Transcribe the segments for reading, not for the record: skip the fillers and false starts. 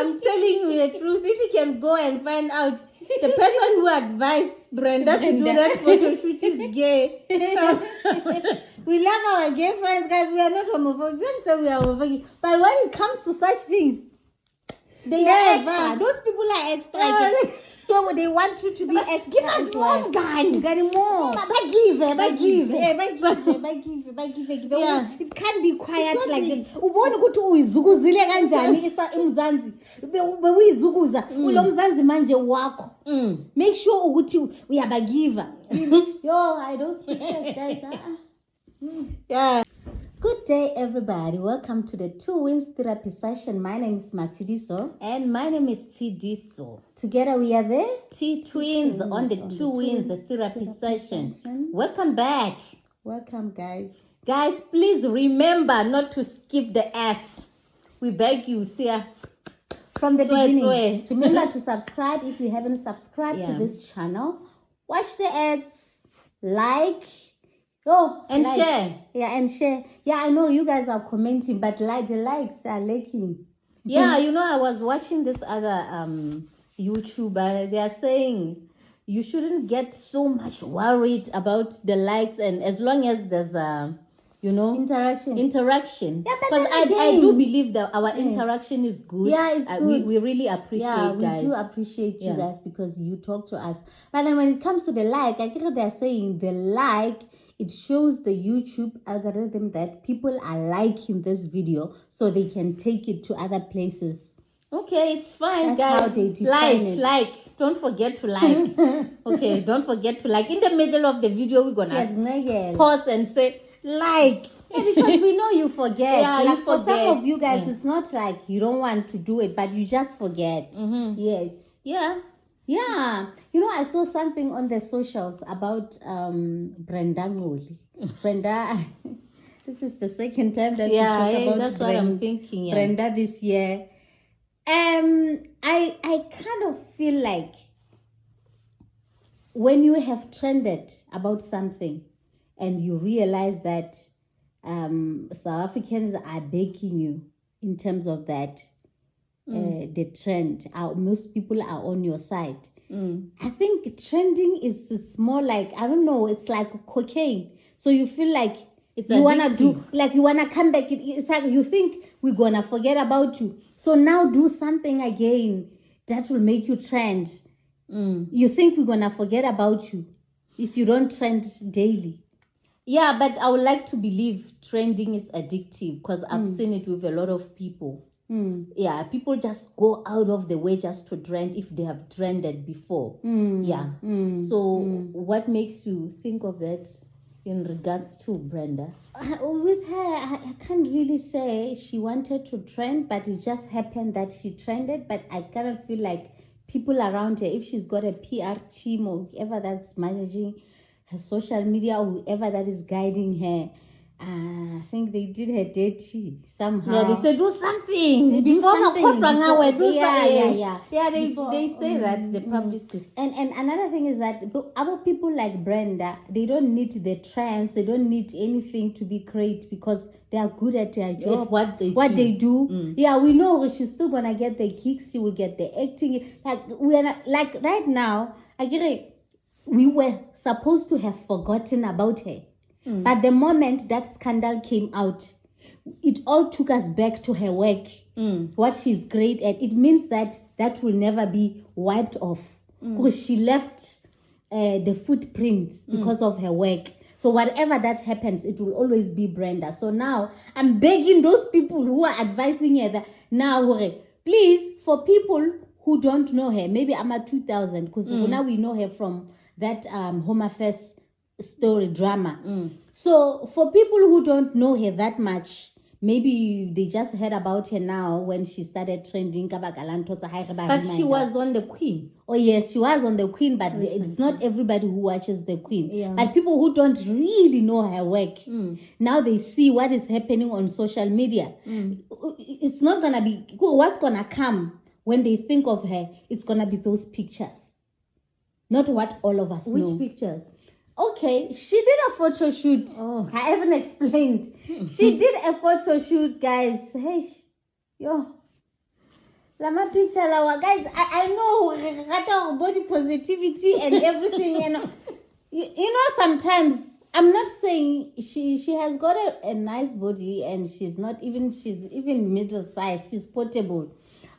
I'm telling you the truth. If you can go and find out the person who advised Brenda to do that photo shoot is gay. We love our gay friends, guys. We are not homophobic. Don't say we are homophobic. But when it comes to such things, they are extra. Those people are extra. So they want you to be extra. Give us more, guys. Get more. Yeah. It can't be quiet like this. Ubone ukuthi uyizukuzile kanjani imzansi. Bewuyizukuza ulo mzansi manje wakho. Make sure ukuthi uyabagiva. Yo, I those pictures, guys. Yeah. Good day, everybody. Welcome to the Two Wins Therapy Session. My name is Matsidiso. And my name is Tidiso. Together we are the T-Twins on the Two Wins Therapy Session. Welcome back. Welcome, guys. Guys, please remember not to skip the ads. We beg you, see from the beginning. Remember to subscribe if you haven't subscribed to this channel. Watch the ads, like, and share. Yeah, and share. Yeah, I know you guys are commenting, but the likes are lacking. Yeah, you know, I was watching this other YouTuber. They are saying you shouldn't get so much worried about the likes, and as long as there's interaction. Yeah, because I do believe that our interaction is good. Yeah, it's good. We really appreciate guys. We do appreciate you guys because you talk to us. But then when it comes to the like, I think they're saying the like, it shows the YouTube algorithm that people are liking this video so they can take it to other places. Okay, it's fine, That's guys. How they define it. Like. Don't forget to like. Okay, don't forget to like. In the middle of the video, we're going to pause and say, like. Yeah, because we know you forget. Yeah, like for some of you guys, it's not like you don't want to do it, but you just forget. Yes. Yeah. Yeah. You know, I saw something on the socials about Brenda Ngxoli. Brenda, this is the second time that we talk about that's what I'm thinking. Yeah. Brenda this year. I kind of feel like when you have trended about something and you realize that South Africans are backing you in terms of that, the trend, most people are on your side. I think trending it's more like, I don't know, it's like cocaine. So you feel like you want to do, like you want to come back. It's like you think we're going to forget about you. So now do something again that will make you trend. You think we're going to forget about you if you don't trend daily. Yeah, but I would like to believe trending is addictive because I've seen it with a lot of people. Yeah, people just go out of the way just to trend if they have trended before. So what makes you think of that in regards to Brenda? With her, I can't really say she wanted to trend, but it just happened that she trended. But I kind of feel like people around her, if she's got a PR team or whoever that's managing her social media or whoever that is guiding her, I think they did her dirty somehow. Yeah, they said do something. Yeah, they say that, the publicist. And another thing is that other people like Brenda, they don't need the trends, they don't need anything to be great because they are good at their job. What they do. Yeah, we know she's still gonna get the gigs, she will get the acting. Like we're not, like right now, I get it. We were supposed to have forgotten about her. But the moment that scandal came out, it all took us back to her work, what she's great at. It means that will never be wiped off because she left the footprints because of her work. So whatever that happens, it will always be Brenda. So now I'm begging those people who are advising her that now, please, for people who don't know her, maybe I'm at 2000 because now we know her from that Home Affairs story drama. So for people who don't know her that much, maybe they just heard about her now when she started trending. But she was on the Queen. Oh yes, she was on the Queen, but it's not everybody who watches the Queen. But people who don't really know her work, now they see what is happening on social media. It's not gonna be what's gonna come when they think of her. It's gonna be those pictures, not what all of us know. Which pictures? Okay, she did a photo shoot. I haven't explained. She did a photo shoot, guys. Hey, Lama picture lawa. Guys, I know body positivity and everything, you know, sometimes I'm not saying she has got a nice body and she's even middle size, she's portable.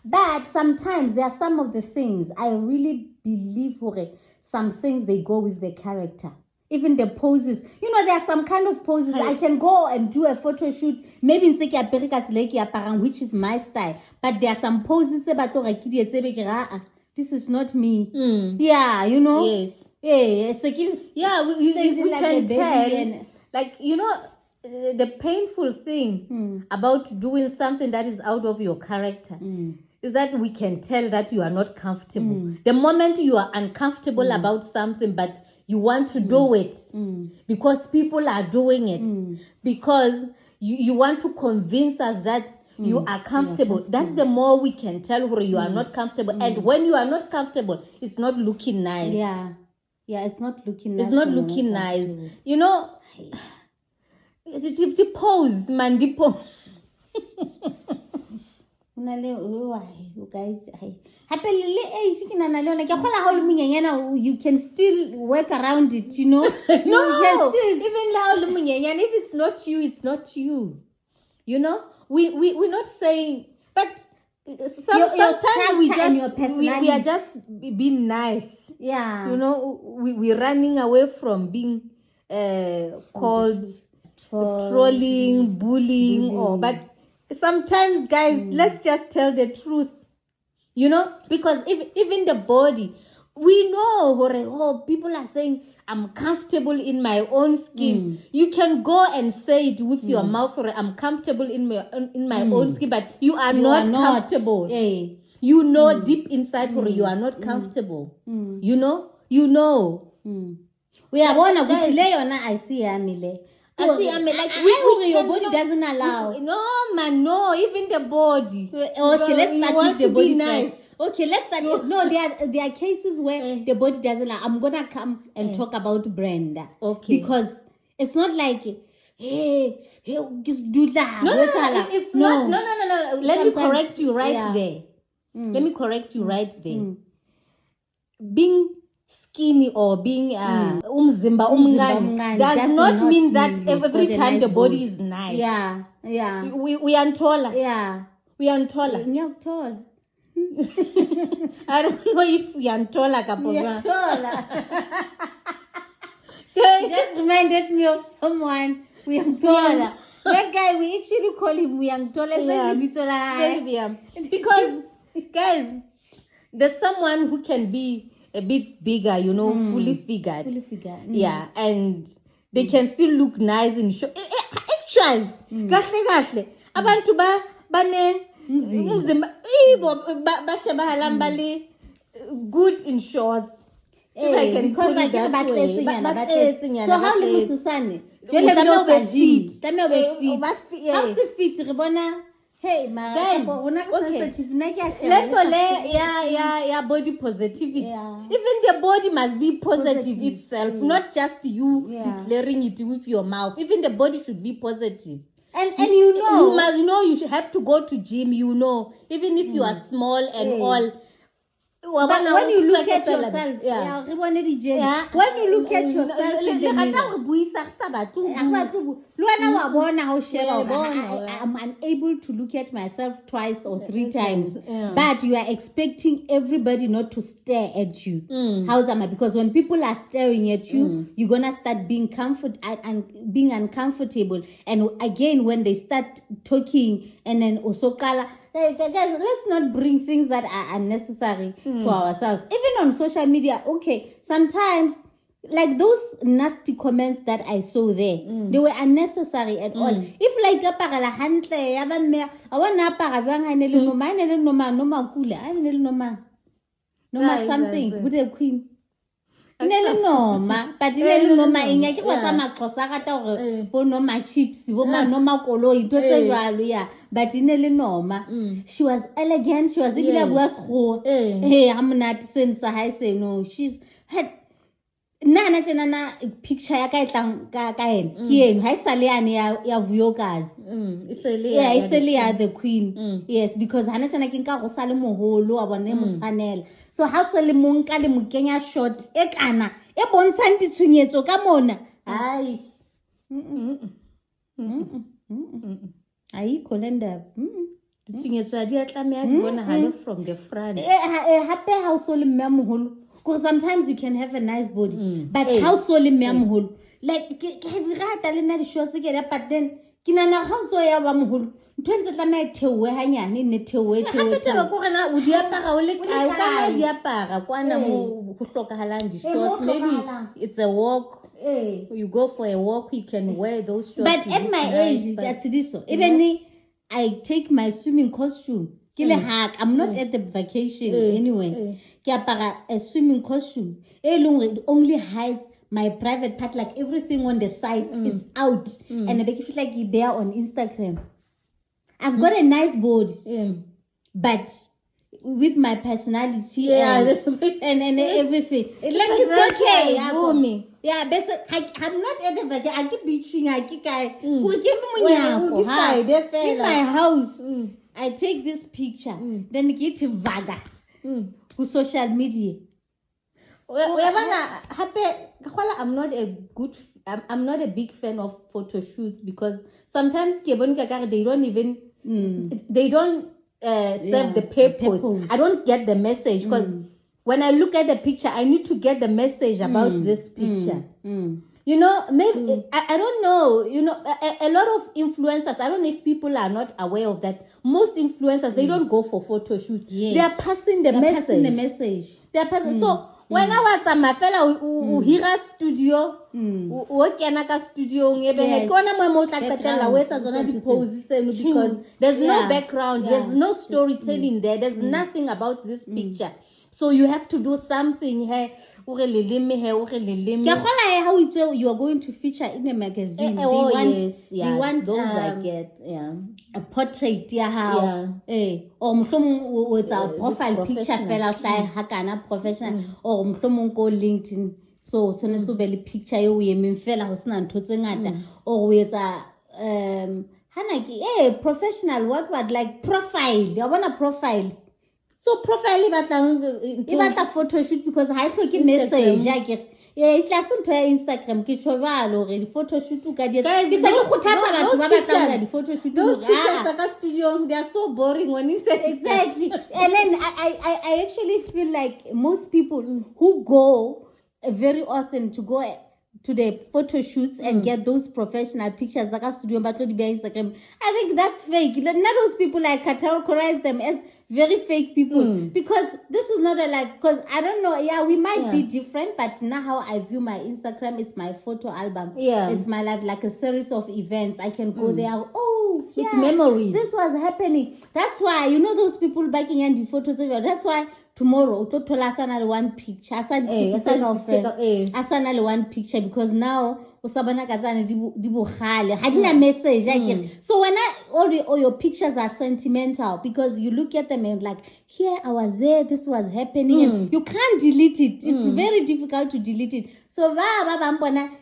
But sometimes there are some of the things I really believe some things they go with the character. Even the poses. You know, there are some kind of poses. I can go and do a photo shoot. Maybe in which is my style. But there are some poses. This is not me. Yeah, you know. Yes. Yeah, we can tell. Like, you know, the painful thing about doing something that is out of your character is that we can tell that you are not comfortable. The moment you are uncomfortable about something, but you want to do it because people are doing it, because you want to convince us that you are comfortable. That's the more we can tell where you are not comfortable. And when you are not comfortable, it's not looking nice. Yeah, it's not looking nice. It's not looking nice. You know, the pose, man, the pose. You guys, you can still work around it, you know. No, even if it's not you, it's not you. You know, we're not saying, but sometimes we are just being nice. Yeah, you know, we're running away from being called trolling, bullying, but sometimes, guys, let's just tell the truth. You know, because even the body, we know, people are saying, I'm comfortable in my own skin. You can go and say it with your mouth, I'm comfortable in my own skin, but you are not comfortable. Hey. You know deep inside you are not comfortable. You know? We are one of the I see Amile. Your body doesn't allow. No, man, no, even the body. Okay, let's start with the body nice. First. Okay, let's start. No, there are cases where the body doesn't allow. I'm gonna come and talk about Brenda. Okay. Because it's not like, hey, just do that. No, it's not. No. Let me correct you right there. Let me correct you right there. Being skinny or being umzimba umngani does not mean that every time the body is nice. Yeah. We are taller. Yeah. We are taller. You're tall. I don't know if we are taller. You're taller. You just reminded me of someone. We are taller. That guy, we actually call him Wiyang Tola. Yeah. Because, guys, there's someone who can be a bit bigger, you know, fully figured. Yeah, and they can still look nice in short. Actually, kahle. Abantu bane umzimba bashabahalambali good in shorts. Because I can back so how do you susane? How's the feet? Hey, guys, okay. Body positivity. Yeah. Even the body must be positive itself, not just you declaring it with your mouth. Even the body should be positive. And you know, you must know you should have to go to gym. You know, even if you are small and all. But when you look at yourself, when you look at yourself in the mirror, I'm unable to look at myself twice or three times. But you are expecting everybody not to stare at you. How's that? Because when people are staring at you, you're gonna start being being uncomfortable. And again, when they start talking, and then also color. Hey, guys, let's not bring things that are unnecessary to ourselves. Even on social media, okay, sometimes, like those nasty comments that I saw there, they were unnecessary at all. If like a parala handle, I want to paravang, no something with the queen. Noma, but noma inya ke wa maxhosa ga ta gore bo noma chips bo ma noma koloi to tse jalo ya but inele noma. She was elegant, she was ibile bua sgo ha monate sense ha se no she's had nna tjena picture ya ka e tlang ka ena ke eno ha isale yane ya Vuyokazi isele ya the queen yes because hana tjena ke nka go sa le moholo wa bona mo tshwanela so ha se le monka le mokenya short e kana e bontshang ditshwenyetso ka mona ai ai kolenda ditshwenyetso a di a tlameha di bona hale from the front hape ha o so le mme moholo because sometimes you can have a nice body but how so le mme moholo like ke di rata le nna di shorts ke da but then ke nana ha o so ya ba moholo ntse tlameha thewe hanyane ne thewe ba go rena o di apara o le ka o ka di apara kwana mo go hlokahalang di shorts maybe it's a walk you go for a walk you can wear those shorts but at my age that's it so even I take my swimming costume ke le hack I'm not at the vacation anyway ke apara a swimming costume it only hides my private part like everything on the side it's out and I feel like you bear on Instagram I've got a nice body but with my personality and everything like it's okay for me yeah I'm not at the vacation I keep beaching I keep in my house I take this picture then get vaga to social media I'm not a big fan of photo shoots because sometimes they don't even they don't serve the purpose. I don't get the message because when I look at the picture I need to get the message about this picture. You know, maybe I don't know, you know, a lot of influencers, I don't know if people are not aware of that. Most influencers, they don't go for photo shoot. Yes. They are passing the message. They are passing. So when I was a mafela uhira studio, uokianaka studio ngebe kona mwe motla katela wetsa zona di poses because there's no background, there's no storytelling there, there's nothing about this picture. So you have to do something here. How you are going to feature in a magazine. They want those I get. A portrait, or with a profile picture fella fly hakana professional or go LinkedIn. So it's a very picture you mean fella was not or with a professional what like profile. I want a profile. So profile batla photo shoot because ha hloke message it doesn't try Instagram ke tshobalo re di photo shoot ka di ke se ke khuthatsa batho ba batlang di photo shoot ka studio they are so boring when you say exactly and then I actually feel like most people who go very often to go to the photo shoots and get those professional pictures like a studio but Instagram I think that's fake. Not those people I categorize them as very fake people because this is not a life because I don't know we might be different but now how I view my Instagram is my photo album it's my life like a series of events I can go there it's memories this was happening that's why you know those people backing and the photos that's why tomorrow asana one picture asana one picture because now usabana kazana di bogale ha dina message so when all your pictures are sentimental because you look at them and like here I was there this was happening and you can't delete it it's very difficult to delete it so ba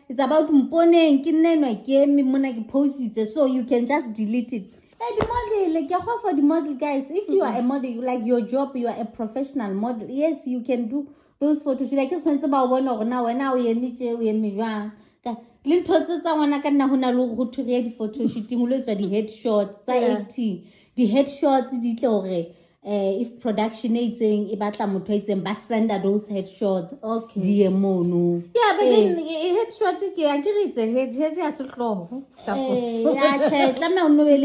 it's about mponeng ke nnenwa ke me mona ke post it so you can just delete it the model like for the model guys if you are a model you like your job you are a professional model yes you can do those photos like so it's about one or now o emi jwang ka le ntotse tsa ngwana ka nna hona le go thuria di photo shooting le tswa di headshots tsa 18 di headshots di tle hore if production itseng e batla motho itseng ba send those headshots di emono but then headshot ke a ke ritse head ya se hloho che tla me o no le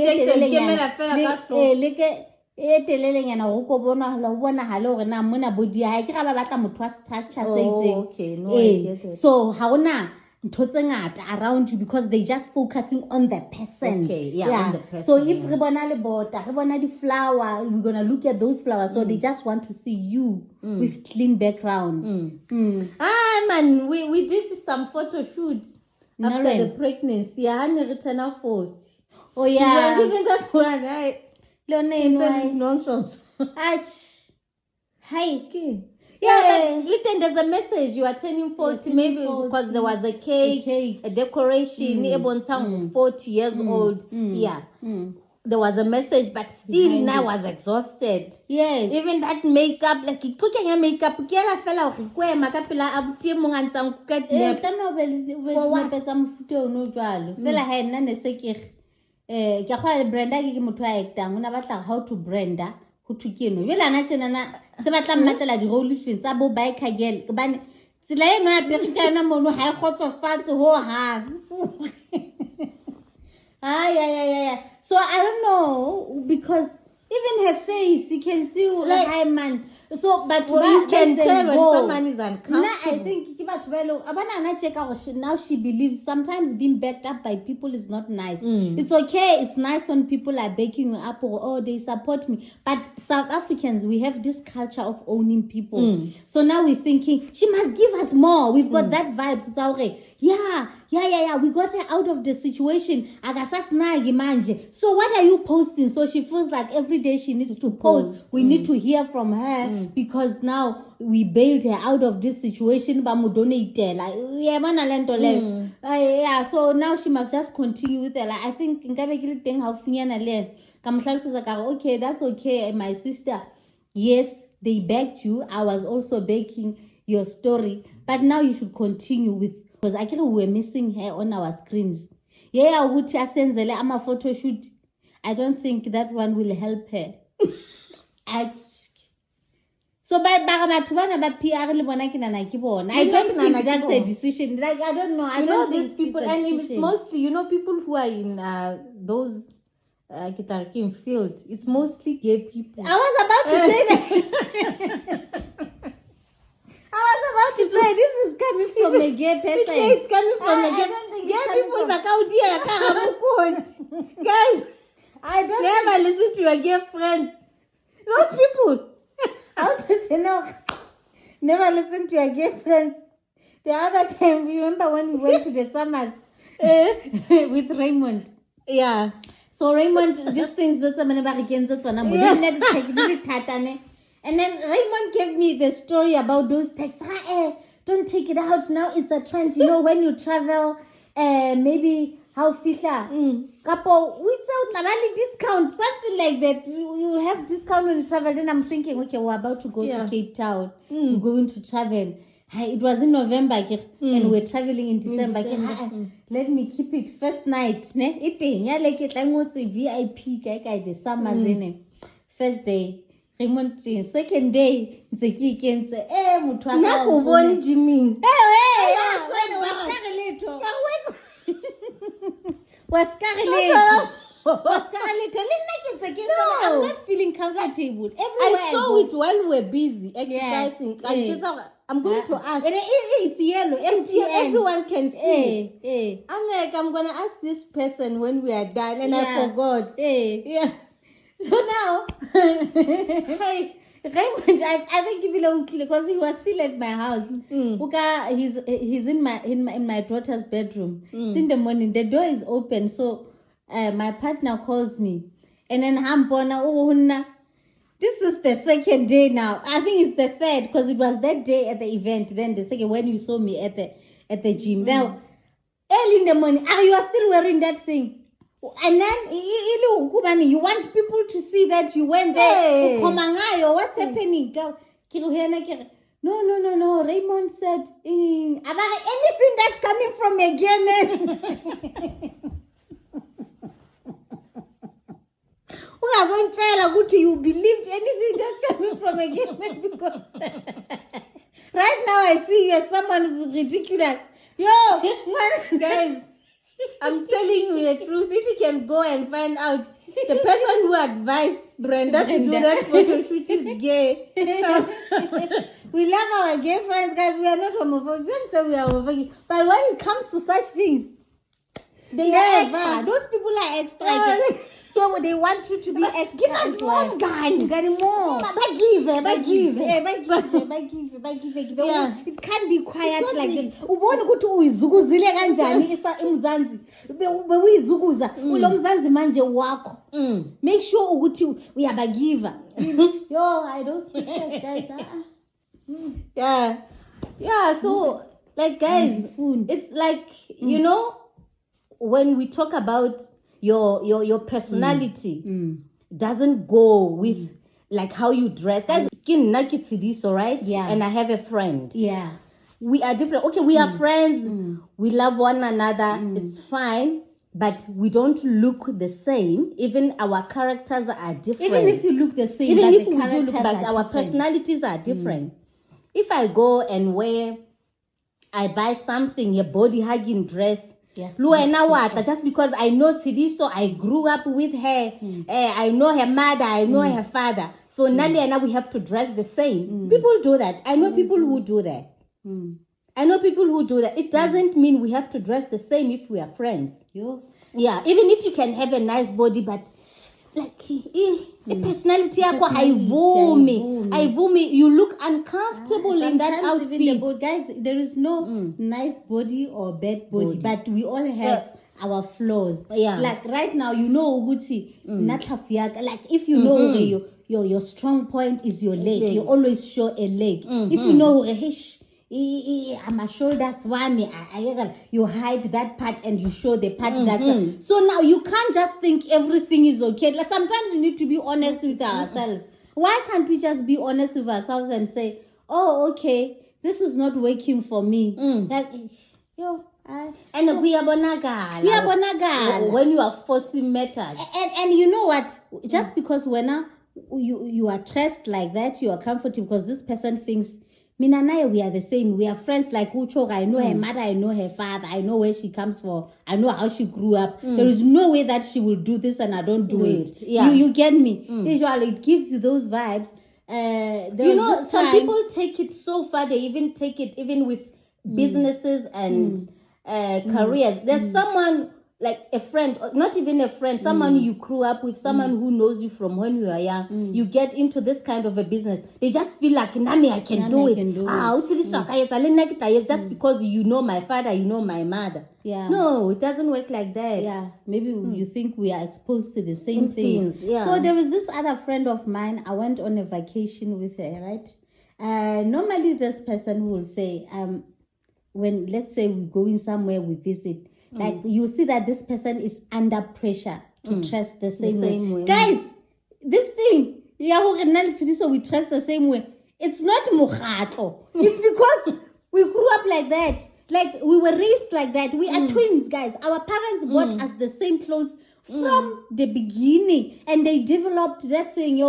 telele nyana go go bona hale hore na mona body ha ke ga ba batla motho wa structure se itseng so ha ona around you because they just focusing on the person. On the person, so if re bona le bota re bona di flower we're going to look at those flowers so they just want to see you with clean background. Man, we did some photo shoots after the pregnancy. I hadn't written a 40. Oh yeah. We were given that one, right? Nonsense. Nonsense. Hey. Yeah, but listen, there's a message. You are turning 40, maybe 40. Because there was a cake. A decoration, 40 years old. Yeah. There was a message, but still I was exhausted. Yes. Even that makeup, like putting a makeup, kiala fella makapila abtimu ngansang ket nep. For what? Some photo no jwalo. Fela ha nna ne se ke ke khwa Brenda ke motho a actang una batla how to Brenda ho thukeno. Yela na tshena na se batla mmatlela di role films tsa bo biker girl. Ke bane tsela eno ya perika na mono ha e khotsofatse ho hang. Yeah. So I don't know, because even her face, you can see like hi man. So, but you can tell when someone is uncomfortable. I think now she believes sometimes being backed up by people is not nice. It's okay. It's nice when people are backing you up or they support me. But South Africans, we have this culture of owning people. So now we're thinking she must give us more. We've got that vibes. It's okay. Yeah. We got her out of the situation. So what are you posting? So she feels like every day she needs to post. We need to hear from her because now we bailed her out of this situation. So now she must just continue with it. Like, I think okay, that's okay, my sister. Yes, they backed you. I was also backing your story. But now you should continue with, because I think we were missing her on our screens. Yeah, I'm a photo shoot. I don't think that one will help her. So by PR, I don't think that's a decision. Like, I don't know. I don't these people, and it's mostly, people who are in those field. It's mostly gay people. I was about to say that. I was about to say this is coming from a gay person. It's coming from a gay people back out here. Guys, I don't never listen to your gay friends. Those people. How did you know? Never listen to your gay friends. The other time, remember when we went to the summers with Raymond? Yeah. So Raymond, these things that's and then Raymond gave me the story about those texts. Don't take it out now. It's a trend. When you travel, maybe how fisher. Couple without discount, something like that. You have discount when you travel. Then I'm thinking, okay, we're about to go to Cape Town. We're going to travel. It was in November and we're traveling in December. Let me keep it first night. Eating, like it. I'm going to VIP. The summers first day. Raymond, second day, the key can say, Naku Jimmy. Was I'm not feeling comfortable. I saw it while we were busy exercising. I'm going to ask. It's yellow. Everyone can see. I'm like, I'm going to ask this person when we are done, and I forgot. Yeah. So now, hey, Raymond, I think because he was still at my house. He's in my daughter's bedroom. It's in the morning. The door is open, so my partner calls me, and then this is the second day now. I think it's the third because it was that day at the event. Then the second when you saw me at the gym. Now, early in the morning, you are still wearing that thing. And then you want people to see that you went there. What's happening? No. Raymond said about anything that's coming from a gay man. You believed anything that's coming from a gay man because right now I see you as someone who's ridiculous. Guys. I'm telling you the truth. If you can go and find out the person who advised Brenda to do that photo shoot is gay. We love our gay friends, guys. We are not homophobic. Don't say we are homophobic. But when it comes to such things, they are extra. Those people are extra. So they want you to be extra. Give us more, guy. Get more. Give. Yeah. It can't be quiet like this. Ubone ukuthi uyizukuzile kanjani eMzansi. Bewuyizukuza ulo Mzansi manje wakho. Make sure ukuthi uyabagiva. Yo, I don't speak chess, guys. Yeah. Yeah, so like guys, it's like you know, when we talk about your personality doesn't go with like how you dress. Guys, right? Yeah. And I have a friend. Yeah. We are different. Okay, we are friends. We love one another. It's fine. But we don't look the same. Even our characters are different. Even if you look the same, even but if the we do characters look, but are our different. personalities are different. If I go and I buy something, a body hugging dress. Yes, Just because I know Sidiso, I grew up with her. I know her mother, I know her father. So Nali and I, we have to dress the same. People do that. I know people who do that. I know people who do that. It doesn't mean we have to dress the same if we are friends. Yeah, even if you can have a nice body, but like personality yako haivumi. You look uncomfortable in that outfit. Even guys, there is no nice body or bad body, but we all have our flaws. Yeah. Like right now, you know, Uguti, like if you know your strong point is your leg, you always show a leg. If you know my shoulders whammy, you hide that part and you show the part that's so now you can't just think everything is okay. Like sometimes we need to be honest with ourselves. Why can't we just be honest with ourselves and say, oh, okay, this is not working for me. Like and we are bonagala when you are forcing matters. And you know what, just because when you are dressed like that, you are comfortable because this person thinks Mina and I, we are the same. We are friends like Ucho. I know her mother, I know her father, I know where she comes from, I know how she grew up. There is no way that she will do this and I don't do it. Yeah. You get me? Usually it gives you those vibes. You know, some people take it so far, they even take it even with businesses and careers. There's someone like a friend, not even a friend, someone you grew up with, someone who knows you from when you are young. You get into this kind of a business. They just feel like, Nami, I can do it. It's just because you know my father, you know my mother. Yeah. No, it doesn't work like that. Yeah. Maybe you think we are exposed to the same things. Yeah. So there is this other friend of mine. I went on a vacation with her, right? Normally this person will say, when let's say we're going somewhere, we visit, like you see that this person is under pressure to dress the same way. Guys, this thing, so we dress the same way. It's not mukhatlo. It's because we grew up like that. Like we were raised like that. We are twins, guys. Our parents bought us the same clothes from the beginning, and they developed that thing.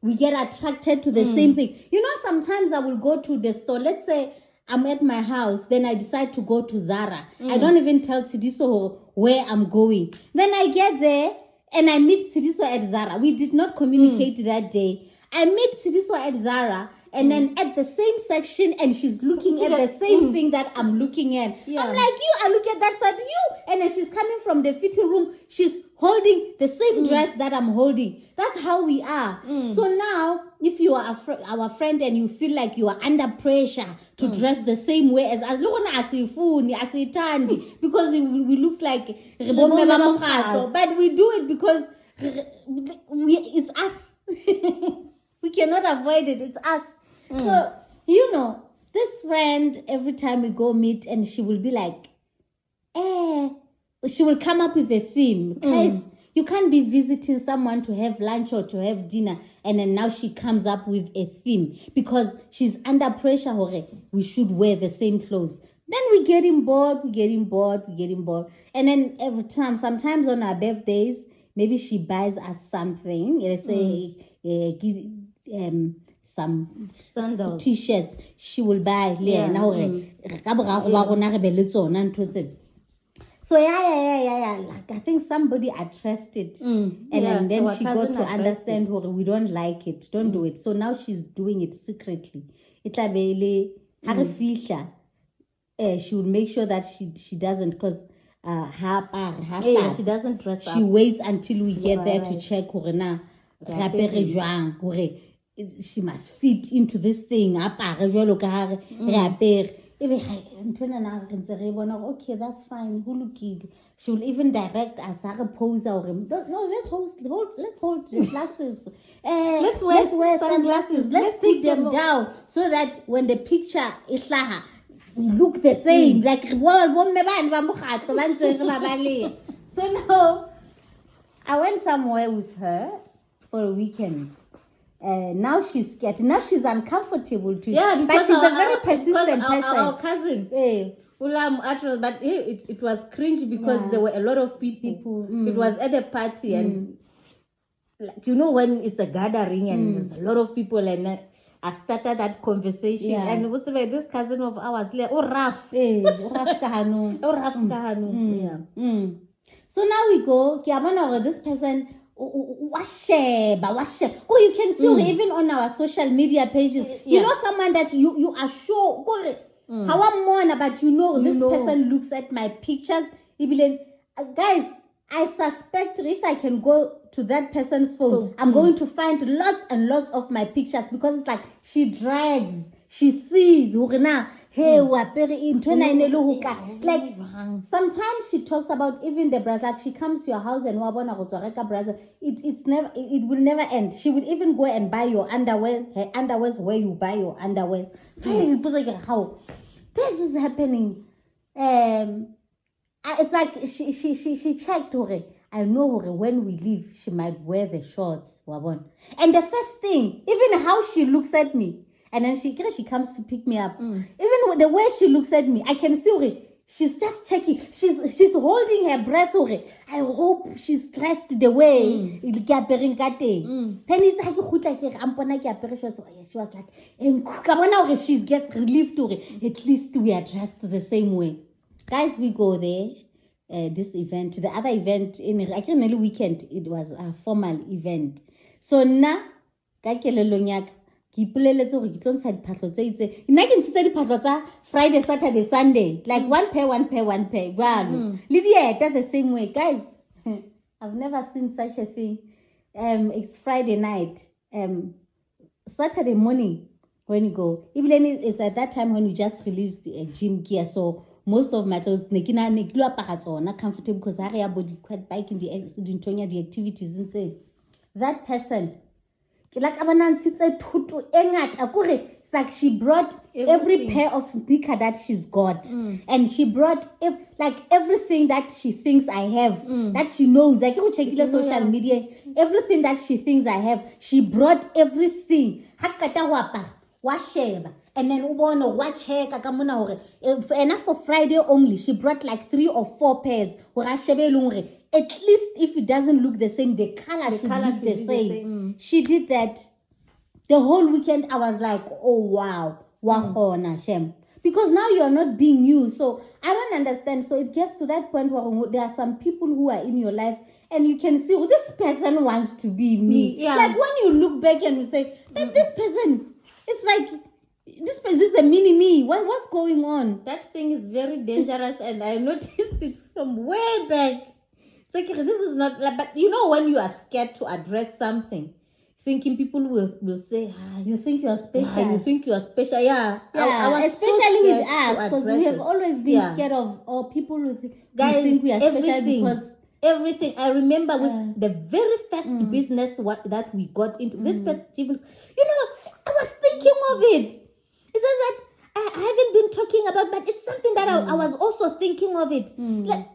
We get attracted to the same thing. You know, sometimes I will go to the store. Let's say I'm at my house, then I decide to go to Zara. I don't even tell Sidiso where I'm going. Then I get there and I meet Sidiso at Zara. We did not communicate that day. I meet Sidiso at Zara and then at the same section, and she's looking at the same thing that I'm looking at. Yeah. I'm like, I look at that side, and then she's coming from the fitting room. She's holding the same dress that I'm holding. That's how we are. So now, if you are our friend and you feel like you are under pressure to dress the same way as us, because we looks like, but we do it because it's us. We cannot avoid it. It's us. So, you know, this friend, every time we go meet, and she will be like, she will come up with a theme. Guys, you can't be visiting someone to have lunch or to have dinner, and then now she comes up with a theme because she's under pressure. We should wear the same clothes. Then we getting bored. And then every time, sometimes on our birthdays, maybe she buys us something. Let's say, some sandals, t-shirts she will buy. So yeah. Like I think somebody addressed it, and then she got to understand we don't like it. Don't do it. So now she's doing it secretly. She will make sure that she doesn't, because she doesn't dress up. She waits until we get there to check she must fit into this thing. Okay, that's fine. She will even direct us a pose or no, let's hold the glasses. Let's wear sunglasses. Let's take them down so that when the picture is we look the same. Like so now I went somewhere with her for a weekend. Now she's scared. Now she's uncomfortable too. Yeah, because but she's a very persistent person. Our cousin. But it was cringe because there were a lot of people. It was at a party and like, you know, when it's a gathering and there's a lot of people and I started that conversation and what's about this cousin of ours? Rough. Rough kahanu. So now we go. This person. You can see even on our social media pages. You know someone that you are sure. But this person looks at my pictures. Guys, I suspect if I can go to that person's phone, I'm going to find lots and lots of my pictures because it's like she drags, she sees. Like sometimes she talks about even the brother. Like she comes to your house and brother. It will never end. She would even go and buy your underwear. Her underwears where you buy your underwears. So how this is happening. It's like she checked her. I know her when we leave, she might wear the shorts. And the first thing, even how she looks at me, and then she comes to pick me up. Even with the way she looks at me, I can see her. She's just checking. She's holding her breath. I hope she's dressed the way. She was like, she gets relieved. At least we are dressed the same way. Guys, we go there. This event, the other event in a weekend, it was a formal event. So now, Friday, Saturday, Sunday, like one pair. Lydia, that's the same way. Guys, I've never seen such a thing. It's Friday night. Saturday morning, when you go. Even it's at that time when you just released the gym gear. So most of my clothes, not comfortable because I have body quite bike in the activities. And say, that person, like it's like she brought every pair of sneaker that she's got, and she brought like everything that she thinks I have, that she knows. Like you check the social media, everything that she thinks I have, she brought everything. And then watch her enough for Friday only. She brought like 3 or 4 pairs. At least if it doesn't look the same, the color should look the same. She did that the whole weekend. I was like, oh wow, Shem. Because now you're not being you. So I don't understand. So it gets to that point where there are some people who are in your life and you can see, this person wants to be me. Yeah. Like when you look back and you say, this person, it's like, this is a mini me. What's going on? That thing is very dangerous and I noticed it from way back. It's like, this is not, but you know when you are scared to address something, thinking people will say, you think you are special. You think you are special, yeah. I was especially with us, because we have always been scared of people who think we are special because... Everything. I remember with the very first business that we got into, this person, I was thinking of it. It's just that I haven't been talking about, but it's something that I was also thinking of it. Like,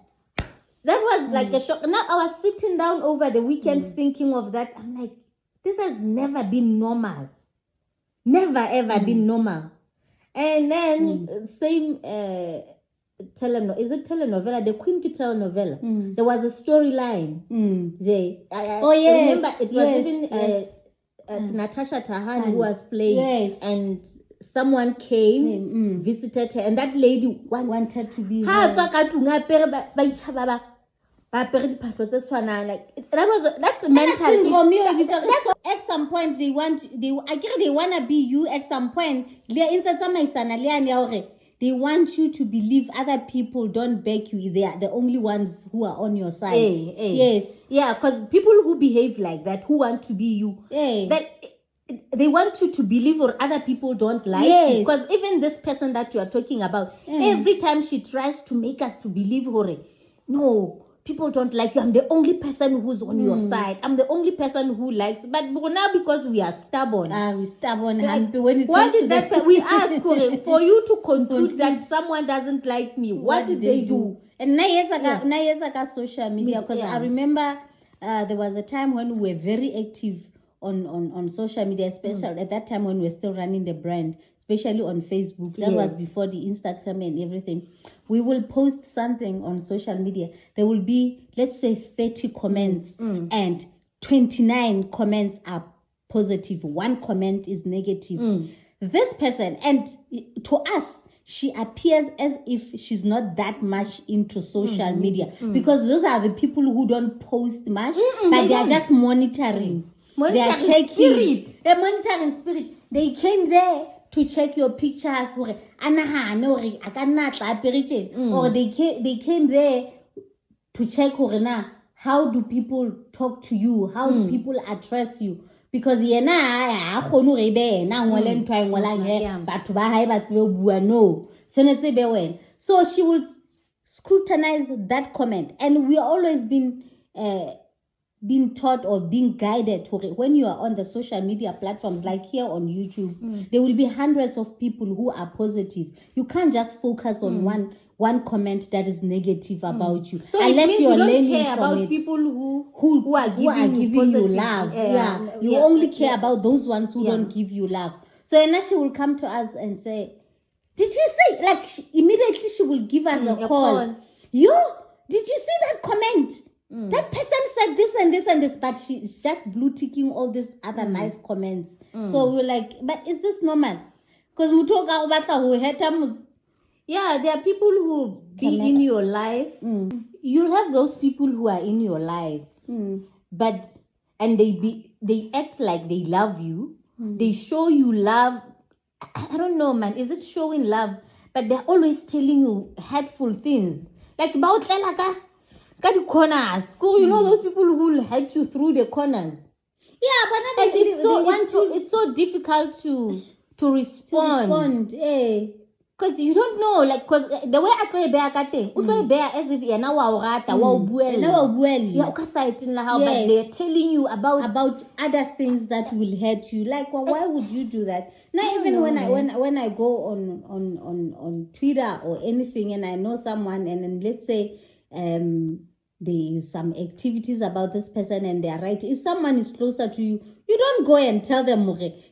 that was like a shock. Now I was sitting down over the weekend thinking of that. I'm like, this has never been normal. Never ever been normal. And then same telenovela, the Queen telenovela. There was a storyline. Remember, it was even Natasha Tahan who was playing, and someone came, visited her, and that lady wanted to be her. Like that's mental. At some point they want to be you. At some point they want you to believe other people don't back you. They are the only ones who are on your side. Yes, yeah, because people who behave like that, who want to be you, that they want you to believe or other people don't like Yes. you. Because even this person that you are talking about, every time she tries to make us to believe her, no, people don't like you. I'm the only person who's on your side. I'm the only person who likes you. But now because we are stubborn. We're stubborn. Like, When it what comes did to that we ask for you to conclude that someone doesn't like me? What did they do? And now yes, social media, because I remember there was a time when we were very active on social media, especially at that time when we were still running the brand, especially on Facebook. That was before the Instagram and everything. We will post something on social media. There will be, let's say, 30 comments and 29 comments are positive. One comment is negative. This person, and to us, she appears as if she's not that much into social media, because those are the people who don't post much, but they are just monitoring. They are checking. They're monitoring spirit. They came there to check your pictures. Or they came there to check how do people talk to you, how do people address you. Because no. So she will scrutinize that comment. And we are always being taught or being guided when you are on the social media platforms like here on YouTube, there will be hundreds of people who are positive. You can't just focus on one comment that is negative about you. So unless you're learning care from about it. people who are giving you love. You only care about those ones who don't give you love. So and then she will come to us and say, did you say, like immediately she will give us a call. Yo, did you see that comment? That person said this and this and this, but she's just blue ticking all these other nice comments. So we're like, but is this normal? Because there are people who be in your life. You'll have those people who are in your life, but and they act like they love you. They show you love. I don't know, man. Is it showing love? But they're always telling you hurtful things, like about got the corners. You know those people who will hurt you through the corners. Yeah, but and it's so difficult to respond. Because you don't know, like, because the way I play bear cutting, as if you're now but they're telling you about other things that will hurt you. Like, well, why would you do that? Now, even when I go on Twitter or anything, and I know someone, and then let's say there is some activities about this person and they are right. If someone is closer to you, you don't go and tell them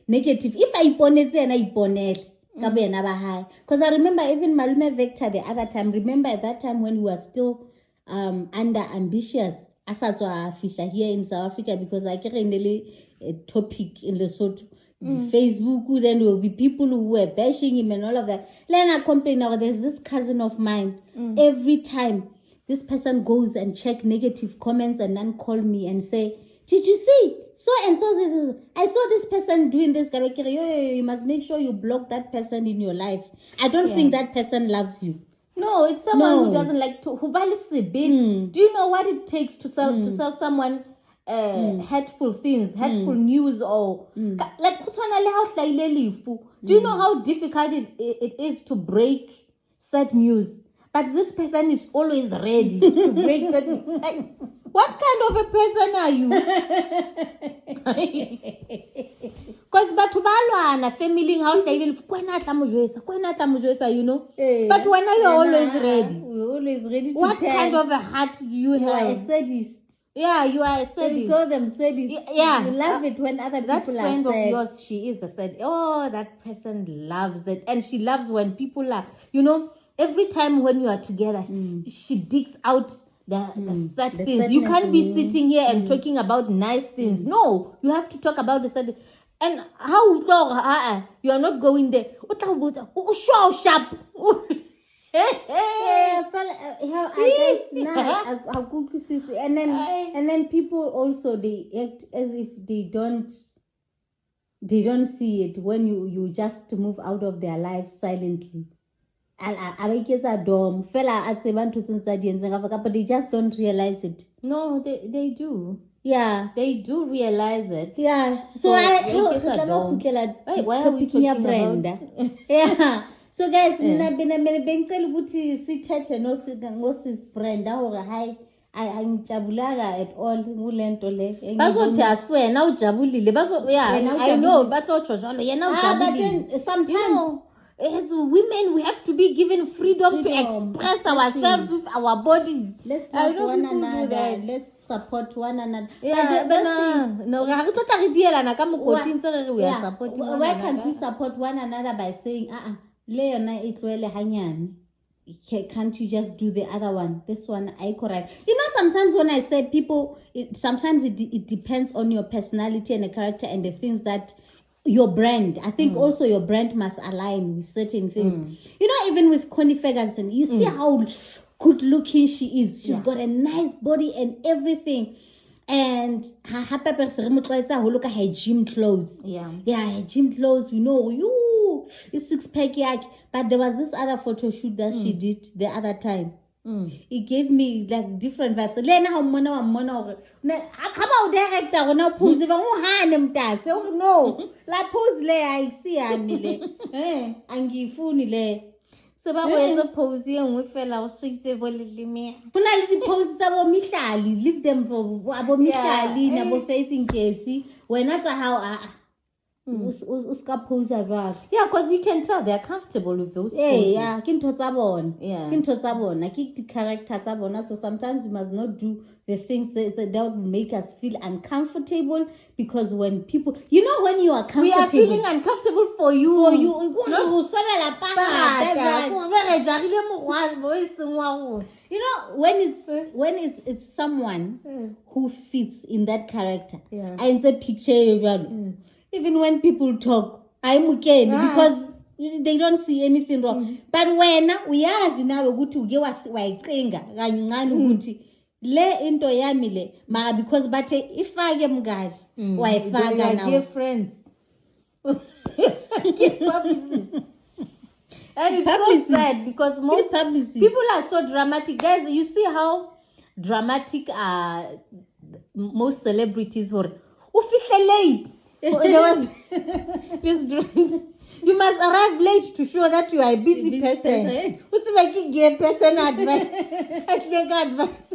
negative. If I ponete and I ponete. Because I remember even Malume Vector the other time. Remember at that time when we were still under ambitious. Asatwa Fisha here in South Africa, because I get a topic in the sort Facebook, then there will be people who were bashing him and all of that. Then I complain now. There's this cousin of mine. Every time this person goes and check negative comments and then call me and say, did you see? So and so this. I saw this person doing this. You must make sure you block that person in your life. I don't think that person loves you. No, it's someone who doesn't like to. Who values a bit. Do you know what it takes to sell someone hurtful things, hurtful news, or like? Do you know how difficult it is to break sad news? But this person is always ready to break sad news. Like, what kind of a person are you? Because batubalwana family how you know. But when are you always ready? We're always ready to what kind of a heart do you have? You are a sadist. Yeah, you are a sadist. You call them sadists. Yeah. You love it when other people are sad. That friend of yours, she is a sadist. Oh, that person loves it. And she loves when people are, you know, every time when you are together, she digs out the sad things. You can't be sitting here and talking about nice things. No, you have to talk about the sad. And how long you are not going there? Sharp. And then people also, they act as if they don't see it when you just move out of their lives silently. But they just don't realize it. No, they do. Yeah. They do realize it. Yeah. So, So I they get a dome. Hey, why are we talking Brenda? Yeah. So guys, mina bengicela ukuthi sithethe nosis Brenda hore hi angijabulanga at all kulento le. Bazothi aswe na ujabulile. Yeah, I know batlotsho jalo yena ujabulile. But then sometimes as women, we have to be given freedom to express ourselves with our bodies. Let's love one another. Let's support one another. Yeah, but no, we are supporting one why can't we support one another by saying, can't you just do the other one? This one, I correct. You know, sometimes when I say people, sometimes it depends on your personality and the character and the things that your brand. I think also your brand must align with certain things. You know, even with Connie Ferguson, you see how good looking she is. She's got a nice body and everything. And her look at her gym clothes. Yeah, her gym clothes, you know, it's 6-pack yak. But there was this other photo shoot that she did the other time. It gave me like different vibes. So how about director now pose no la pose le I see amile angifuni le so ba wetsa pose engwe fela o switse bo leleme kuna le di pose tsa bo mihlali leave them for abo mihlali na bo Faith Nketsi wena tsa how uska pose around. Yeah, because you can tell they're comfortable with those poses. Yeah, ke ntho tsa bona. Ke ntho tsa bona, ke the character tsa bona. So sometimes you must not do the things that will make us feel uncomfortable, because when people, you know, when you are comfortable, we are feeling uncomfortable for you. For you, you know, when it's someone who fits in that character. And the picture even when people talk, I'm okay because they don't see anything wrong. But when we are now good to give us le into yamile ma because but if I am God, why father now? Dear friends. And it's so sad because most people are so dramatic. Guys, you see how dramatic most celebrities were. Late. There was you must arrive late to show that you are a busy person. What's making gay person advice? Advice.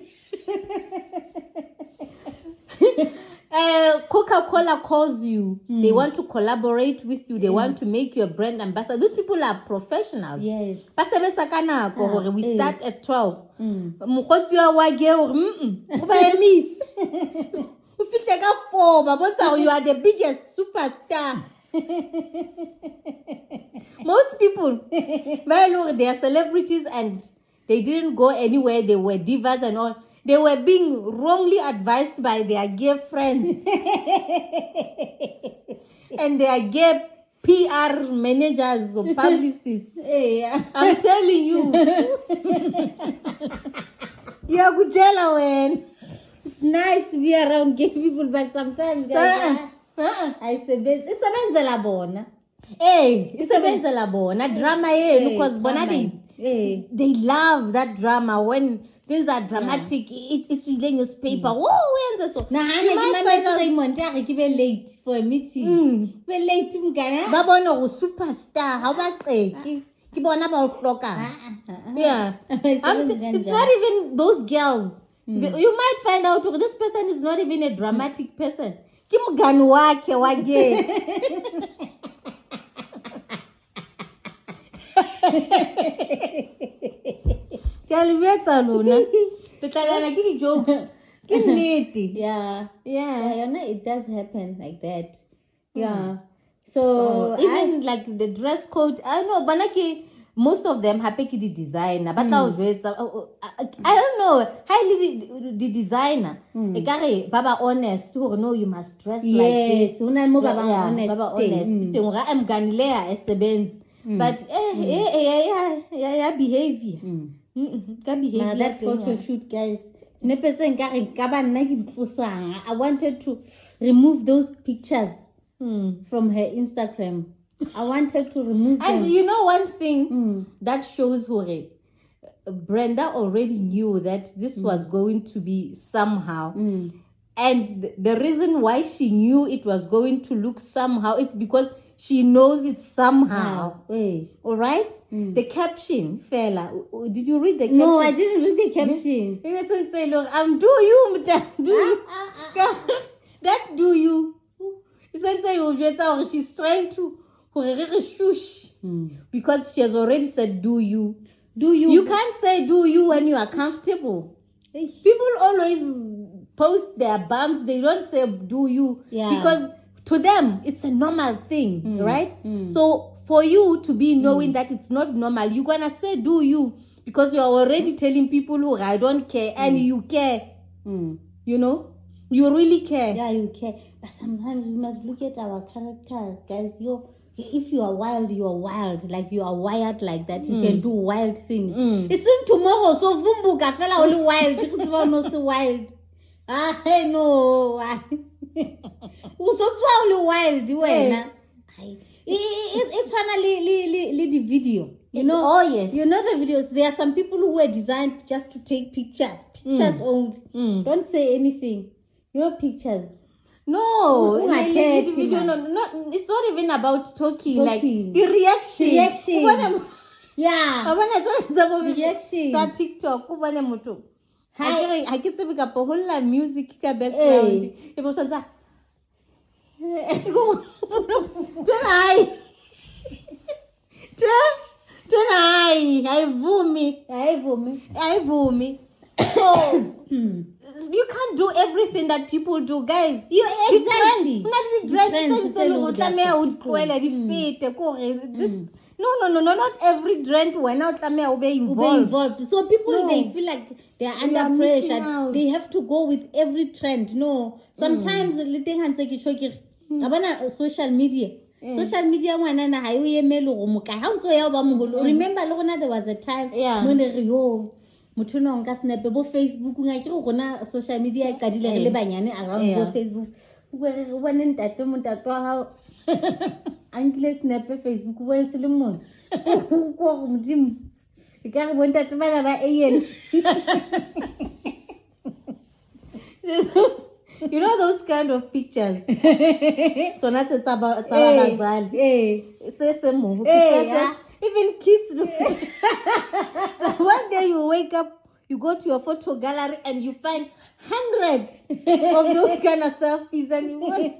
Coca-Cola calls you. They want to collaborate with you. They want to make you a brand ambassador. These people are professionals. Yes. We start at 12. You are the biggest superstar. Most people, they are celebrities and they didn't go anywhere. They were divas and all. They were being wrongly advised by their gay friends and their gay PR managers or publicists. I'm telling you. Yeah, good jello, man. It's nice to be around gay people, but sometimes guys, it's a bona. It's a bona drama, because they love that drama when things are dramatic. It's in the newspaper. Whoa, and so. You might find Raymond late for a meeting. We're late, Babono superstar. How about yeah. It's not even those girls. You might find out this person is not even a dramatic person. Kimugani wake wage. Jokes. Yeah, it does happen like that. Yeah. So even like the dress code, I know, Banaki. Most of them happy the designer, but I don't know. Highly the designer. Baba honest. No, you must dress like this. Yes, Baba honest. Baba honest. I'm ganilea as the Benz, but behavior. That photo shoot, guys. I wanted to remove those pictures from her Instagram. I wanted to remove them. And you know one thing that shows Hore, Brenda already knew that this was going to be somehow. And the reason why she knew it was going to look somehow is because she knows it somehow. All right? The caption, fella. Did you read the caption? No, I didn't read the caption. It doesn't say, look, do you, do you. That do you. It doesn't say, she's trying to shush. Because she has already said, do you. Do you? You can't say do you when you are comfortable. People always post their bumps. They don't say do you. Because to them, it's a normal thing, right? So for you to be knowing that it's not normal, you're going to say do you. Because you're already telling people, look, I don't care. And you care. You know? You really care. Yeah, you care. But sometimes we must look at our characters, guys. If you are wild, you are wild. Like you are wired like that. You can do wild things. It's tomorrow, so vumbuka fella only wild. It's not so wild. I know. So only wild. It's finally the video. You know? Oh, yes. You know the videos. There are some people who were designed just to take pictures. Pictures only. Don't say anything. Your pictures. No, video, no, it's not even about talking. Like the reaction. Yeah. The reaction. That TikTok. Hi. I can say we got whole music background. It was that. I vomit. So you can't do everything that people do, guys. Exactly. No, not every trend when out involved. So people they feel like they are under pressure. They have to go with every trend. No, sometimes social media. Social media remember there was a time when motho nka snap bo Facebook nga ke gona social media ka dile le banyane around bo Facebook go bona ntate motato ha ankile snap Facebook bo se le mo go modimo e ka re bo ntate bana ba ANC. You know those kind of pictures. So that's about even kids do. So one day you wake up, you go to your photo gallery and you find hundreds of those kind of selfies and you want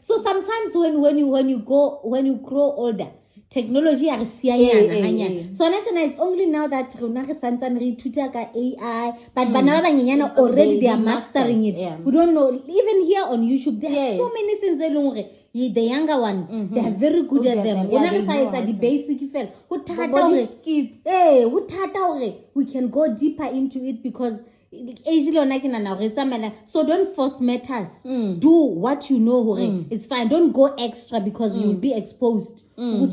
So sometimes when you grow older, technology are sianyana. So it's only now that AI, but already they are mastering it. We don't know. Even here on YouTube, there are so many things the younger ones, they are very good at them. The basic we can go deeper into it because so don't force matters. Do what you know. It's fine. Don't go extra because you'll be exposed. I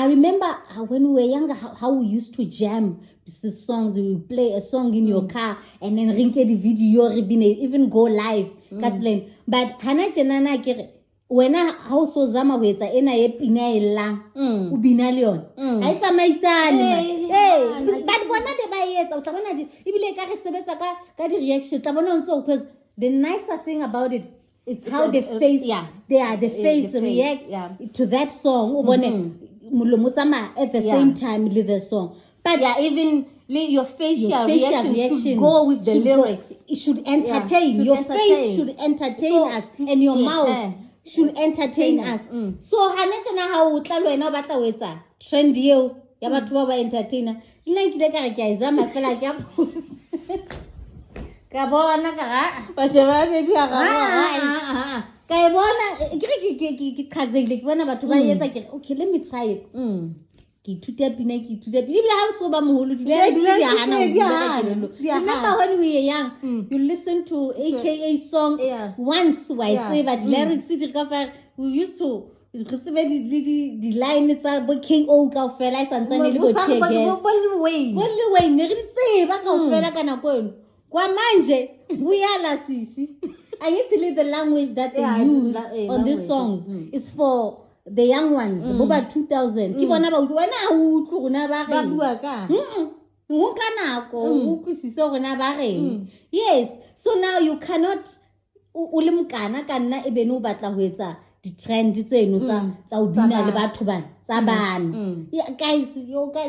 remember when we were younger how we used to jam the songs. We would play a song in your car and then rinke the video, even go live. But when I also zama with ena ye pinaela ubina leon ha itsa maisane but bona de ba yetsa o tla bona di ibile ka re sebetsa ka di reaction tla bona ntse because the nicer thing about it, it's how the face the face reacts to that song o bone molomo tsama at the same time with the song. But even your facial reaction should go with the lyrics. It should entertain. Your face should entertain us and your mouth should entertain us. So hanetana how utlalo ena ba tla wetsa trend eo ya batho ba ba entertainer. Nna nkile ka re ke a izama fela ke a post. Ka bona ka ba sheba be di aga. Ka bona ke khazile ke bona batho ba yetsa ke okay, let me try it. Remember when we were young, you listen to AKA song once, but lyrics we used to the line it's a KO ka fela santsane le bo checkers. Well, ne re tseba ka fela kana kono. Kwa manje buyala sisi. I need to leave the language that they use on these songs. It's for the young ones boba 2000 ke bona ba wena a utlwe rona ba ba re bua ka nka nako o kwisitse rona ba reng. Yes, so now you cannot o le mokana ka nna e bene o batla ho etsa di trend tseno tsa o bina le batho bana tsa bana. Yeah, guys,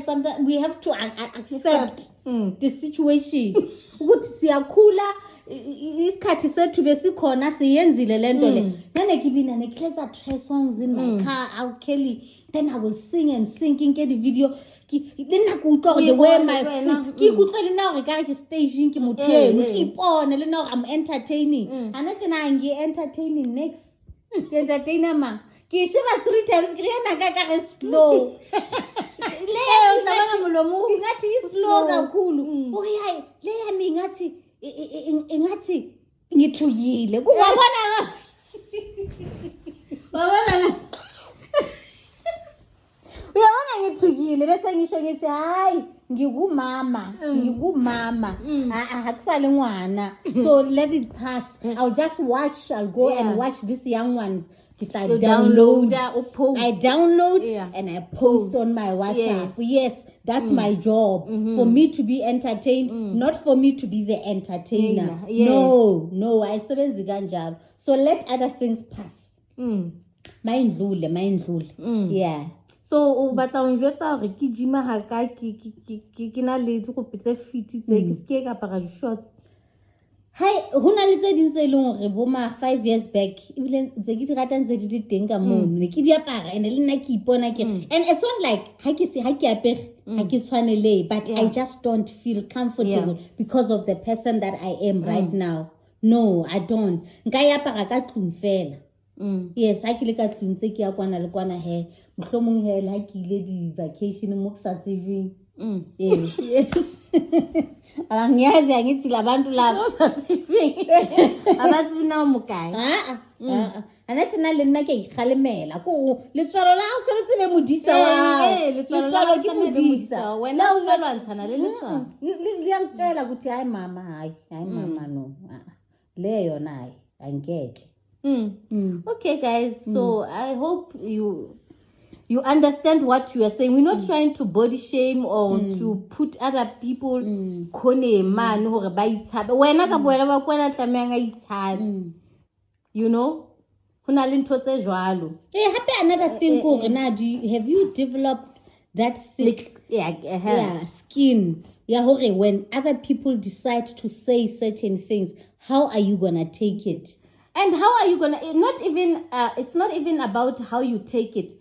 sometimes we have to accept the situation ukuthi siyakhula isikhathi sethu besikhona siyenzile lento le. Nane kibina ne clear try songs in my car, I'll Kelly, then I will sing and ke di video then na ku utlwa the way my face ke kutlwa le na re ka ke staging ke motho eno ke ipone le na I'm entertaining ana tsena ngi entertaining next ke entertainer ma ke shiba 3 times ke yana ka re slow le ya molomo ngathi slow kakhulu oh yeah le ya mi ngathi ngithuyile kuwabona wabona uyabona ngithukile bese ngisho ngithi hayi ngigumama akusale ngwana so let it pass. I'll just watch, I'll go and watch these young ones. I download and I post on my WhatsApp. Yes, that's my job. For me to be entertained, not for me to be the entertainer. No, I sebenzi kanjalo. So let other things pass. Mindlule. Yeah. So o batla o njwetsa hore ke jima ha ka ke na le go petse fiti tse ke ske ka para shorts. Hey, hona le tse dintse le hore bo ma 5 years back even tse ke di rata ntse di teng ka mo ne ke di apara ene le nna ke ipona ke and it's not like ha ke apere ha ke tshwanele but I just don't feel comfortable because of the person that I am right now. No, I don't. Nka ya apara ka tlung fela. Yes, I ke le ka tlung tse ke ya kwana le kwana he mohlomong he la ke ile di vacation mo ke sa tsejweng. Yes. Abangiyazi angithi labantu labo abathi na umukai anathi na le nna ke ikgalemela ko letswalo la o tshwanetse be modisa wa letswalo ke modisa wena o lwantshana le letswalo le yamtshela ukuthi hayi mama hayi mama no le yona hayi angeke. Okay guys, so I hope you understand what you are saying. We're not trying to body shame or to put other people kone man hore ba itshabe wena ka boela ba kwena tlameha nga itshabe, you know hona le ntho tse jwalo. Happy another thing ko re na have you developed that thick skin ya hore when other people decide to say certain things, how are you gonna take it? And how are you gonna? It's not even about how you take it.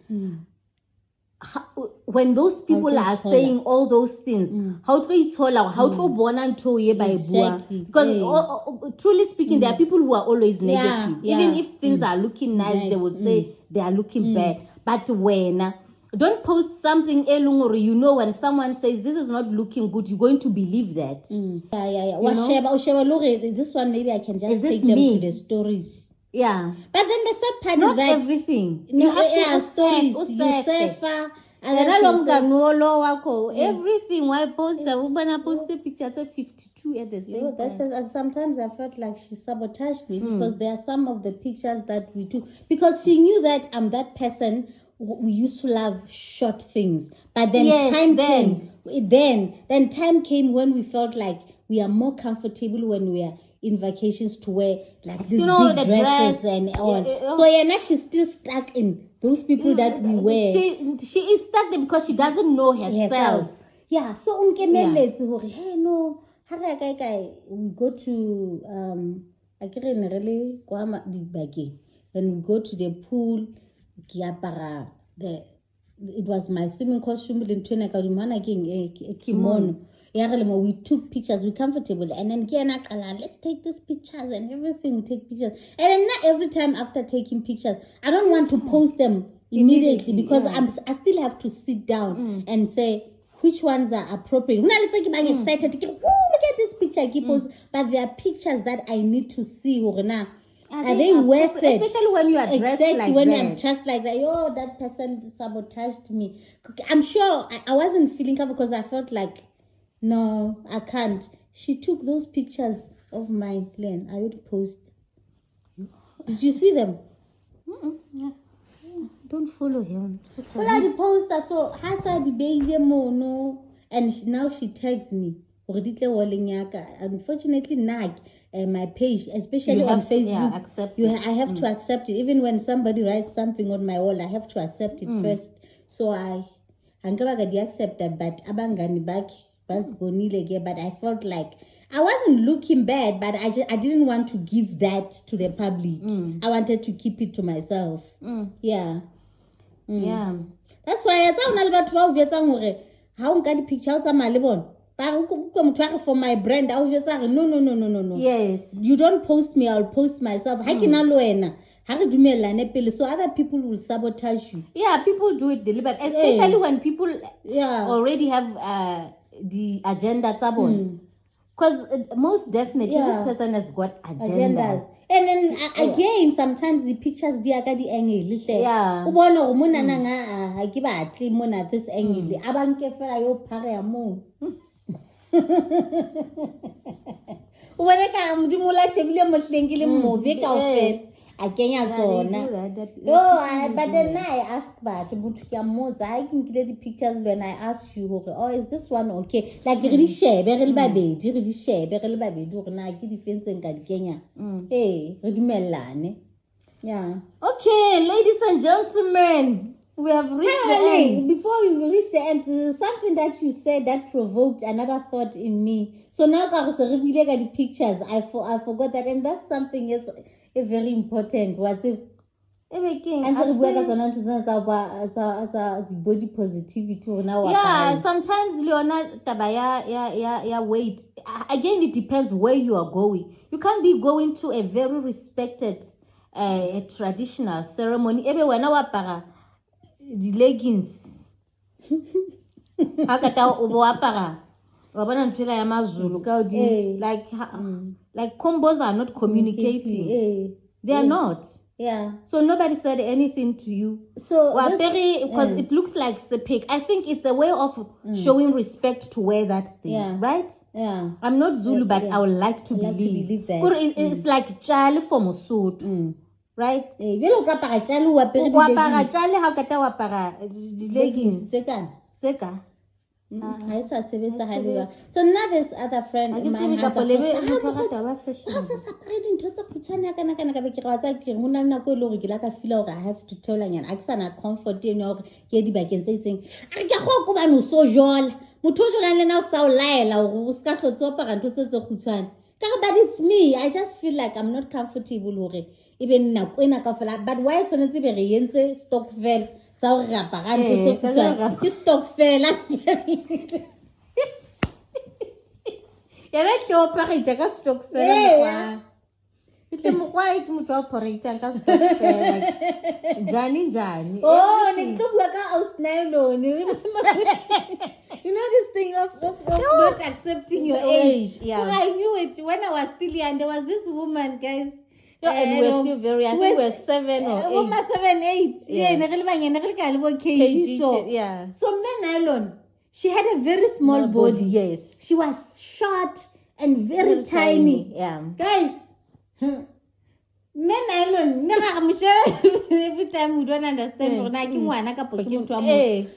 When those people are saying all those things, how to it's all out, how to born and to ye by because truly speaking, there are people who are always negative. Even if things are looking nice, they will say they are looking bad. But when don't post something elungori, you know, when someone says this is not looking good, you're going to believe that. This one maybe I can just take them to the stories. Yeah. But then the sad part not is that everything. No, stories. You surfer. Everything why post the woman I post the picture at 52 at the same time. Sometimes I felt like she sabotaged me because there are some of the pictures that we took because she knew that I'm that person. We used to love short things, but then time came when we felt like we are more comfortable when we are in vacations to wear like these big dresses and all. So now she's still stuck in those people that we wear. She is stuck there because she doesn't know herself. Yeah. So hey no, we go to then we go to the pool. It was my swimming costume in kimono. We took pictures, we're comfortable, and then let's take these pictures and everything. We take pictures, and then not every time after taking pictures, I don't want to post them immediately because I still have to sit down and say which ones are appropriate. Now let's say I'm excited. Oh, look at this picture! I keep posting, but there are pictures that I need to see. Are they worth it? Especially when you are dressed like when that. I'm dressed like that. Oh, that person sabotaged me. I'm sure I wasn't feeling comfortable because I felt like, no, I can't. She took those pictures of my plan. I would post. Did you see them? don't follow her on social Well, I poster so hasa di beile mono, and now she tags me. Unfortunately, my page, especially on Facebook, I have to accept it. Even when somebody writes something on my wall, I have to accept it first. So I accept that, but abangani back was bonile, but I felt like I wasn't looking bad, but I didn't want to give that to the public. I wanted to keep it to myself. Yeah. Yeah. That's why I saw about 12 years ago. How can the picture out of my libon? For my brand, I was just like, no. Yes. You don't post me, I'll post myself. So other people will sabotage you. Yeah, people do it deliberately, especially when people already have the agenda. Because most definitely this person has got agendas. And then again, sometimes the pictures they are the angle. Yeah. This angle. Abanke fela yo pare mo. When ka mdimula shebile mohlengile mo be ka ofela. But then I asked but I can get the pictures when I asked you, oh, is this one okay? Like really share, really share, na get the fence in Kenya. Hey, yeah. Okay, ladies and gentlemen, we have reached the end. Before we reach the end, something that you said that provoked another thought in me. So now I was revealing the pictures. I forgot that, and that's something else. Very important. What's it? Answer the body positivity now. Yeah, sometimes Leona Tabaya wait. Again, it depends where you are going. You can't be going to a very respected traditional ceremony. Everywhere now para the leggings. Hakata oboapara. Like combos are not communicating. They are not. Yeah. So nobody said anything to you. So because it looks like it's a pic. I think it's a way of showing respect to wear that thing, right? Yeah. I'm not Zulu, but I would like to believe that. It's like chale for Mosotho, right? Leggings. Seka. So now this other friend of mine has a I have to tell her I comfort but it's me. I just feel like I'm not comfortable even but why stock fell. So stock fell. Let's operate a stock fell. It's a white motor operator and Johnny. Oh, they took like a house now. You know this thing of not accepting your age. Yeah. Well, I knew it when I was still young. There was this woman, guys. And we're still very, I think we're 7 or 8. 7, 8. Yeah. Yeah. So men alone, she had a very small body. Yes. She was short and very tiny. Yeah. Guys, men alone, every time we don't understand.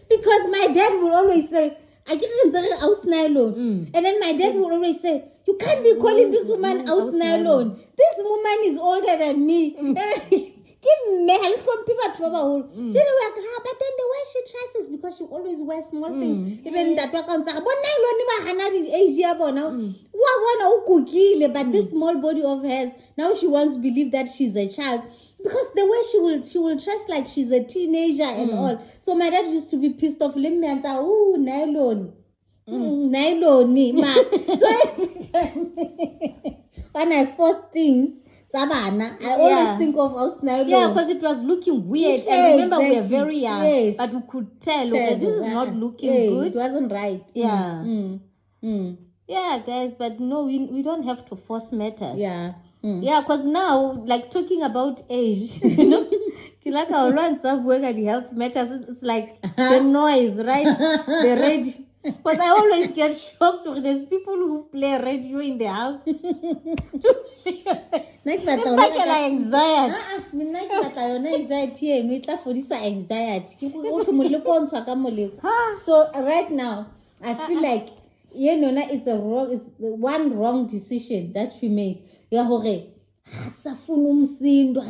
Because my dad would always say, I can't say house nylon. And then my dad would always say, you can't be calling this woman house nylon. This woman is older than me. Give me help from people trouble. But then the way she dresses, because she always wears small things. Even that but this small body of hers, now she wants to believe that she's a child. Because the way she will dress like she's a teenager and all. So my dad used to be pissed off. Let me and say, ooh, nylon. Nylon. So every time when I force things, Sabana, I always think of house nylon. Yeah, because it was looking weird. I remember we were very young, but we could tell okay, this is not looking good. It wasn't right. Yeah. Yeah, guys, but no, we don't have to force matters. Yeah. Yeah, because now, like talking about age, you know, like our runs up work at the health matters. It's like the noise, right? The radio. Because I always get shocked when there's people who play radio in the house. anxiety. Mina ke batla yona anxiety eno e tla fodisa anxiety. Ke go thwe moleko o ntshwa ka moleko. So right now I feel like it's the one wrong decision that we made. Ya hore asafuna umsindo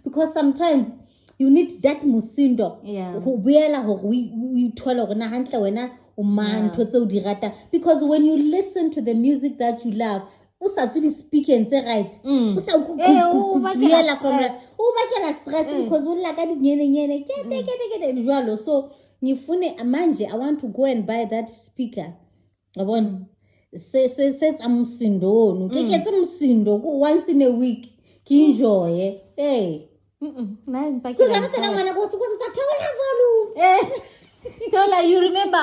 because sometimes you need that musindo. Ho buela hore we thola hore na hantle wena o man thotse o di rata, because when you listen to the music that you love, o sa tswe di speaking tse right, o sa buela from o bakela stress because o lla ka di nyene kete jwalo. So ngifune manje I want to go and buy that speaker. Yabona says amsindo no ke ketse msindo once in a week ki enjoy Man, because I'm saying I go because it's a total volume. Tola, you remember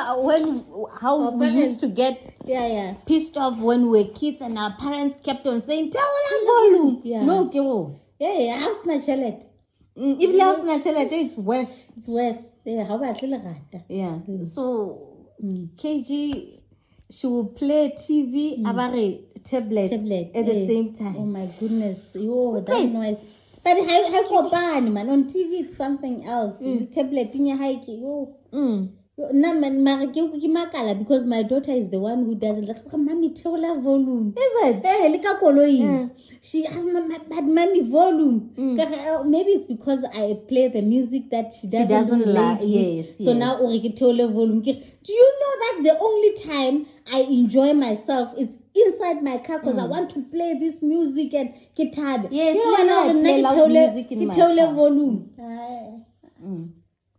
how we used to get pissed off when we were kids and our parents kept on saying Tola volume. No, kero. House na chalet. If the house na chalet, it's worse. It's worse. How about little rata? So KG, she will play TV, tablet at the same time. Oh my goodness. That noise. But how come man on TV it's something else. The tablet in your hike. Na man makala because my daughter is the one who doesn't like mommy Tola volume. Is it? Lika koloi. She had mommy volume. Maybe it's because I play the music that she doesn't like. Yes. So now Tola volume. Do you know that the only time I enjoy myself is inside my car because I want to play this music and guitar. Yes, I play loud music in my car. Volume.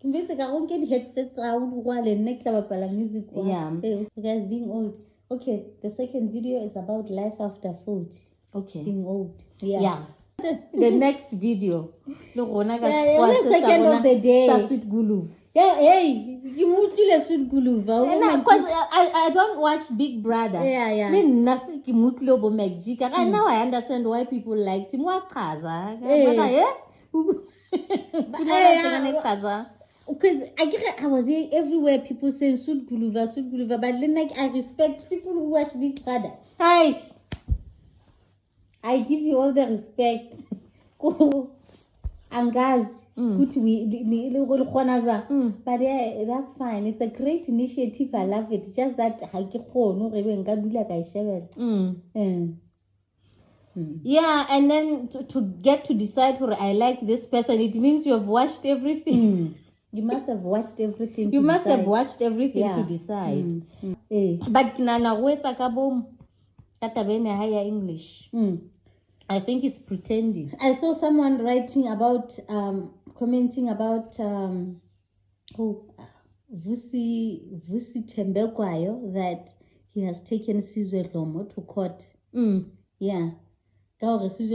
Convince ka go get headsets out while the next music. Guys being old. Okay, the second video is about life after 40. Okay. Being old. The next video. The second of the day. Sweet Gulu. You moved to the Sweet Gulu. Because I don't watch Big Brother. And now I understand why people liked him. Because I was hearing everywhere people saying Sweet Guluva, but then I respect people who watch Big Brother. I give you all the respect. Angaz, but that's fine. It's a great initiative. I love it. Just that and then to get to decide who I like this person, it means you have watched everything. You must have watched everything. Have watched everything to decide. But kinana wetsa ka bom katabene higher English. I think it's pretending. I saw someone writing about commenting about Vusi Tembekwayo, that he has taken Sizwe Dlomo to court. Sizwe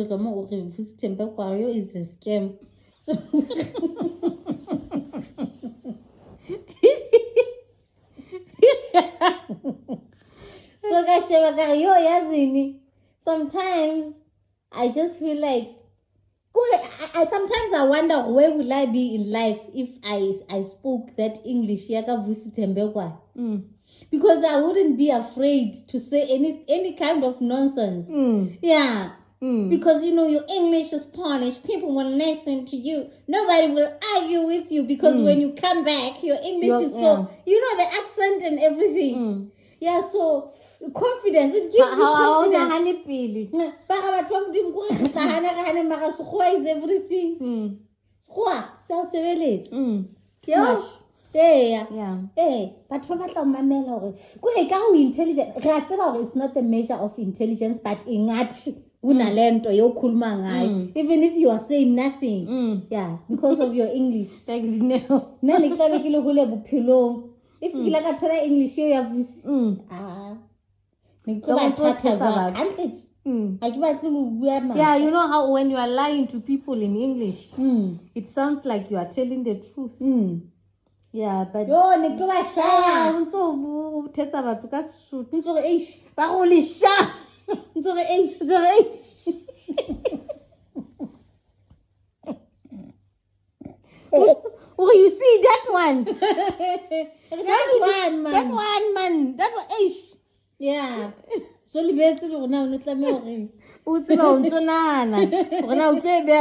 Dlomo Vusi Tembekwayo is a scam. So sometimes I just feel like sometimes I wonder where will I be in life if I spoke that English because I wouldn't be afraid to say any kind of nonsense. Because your English is polished, people will listen to you, nobody will argue with you because when you come back your English is so the accent and everything. So confidence, it gives you confidence. Is everything. But intelligent. It's not the measure of intelligence, but even if you are saying nothing, because of your English. If you like to try English, you have you know how when you are lying to people in English, it sounds like you are telling the truth. But oh, you see that one? That one, man. That one, So o tseba o ntsonana gona o tlo be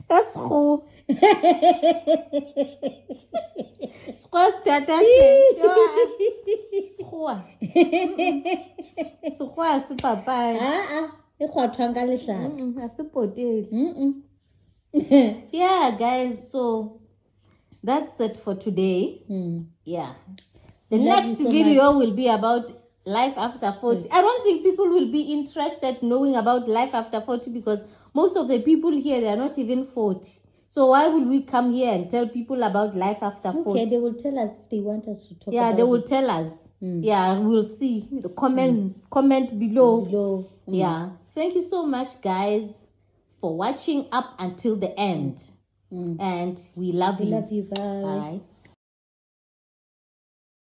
ka sekgo sekgowa setata sekgowa se papadi e kgwathwang ka lehlaka a se potele yeah guys, so that's it for today. Yeah, the next video will be about life after 40. I don't think people will be interested knowing about life after 40 because most of the people here, they are not even 40. So why would we come here and tell people about life after 40? Okay, they will tell us if they want us to talk about it. Yeah, they will tell us. Yeah, we'll see. The comment below. Yeah. Thank you so much, guys, for watching up until the end. And we love you. We love you. Bye. Bye.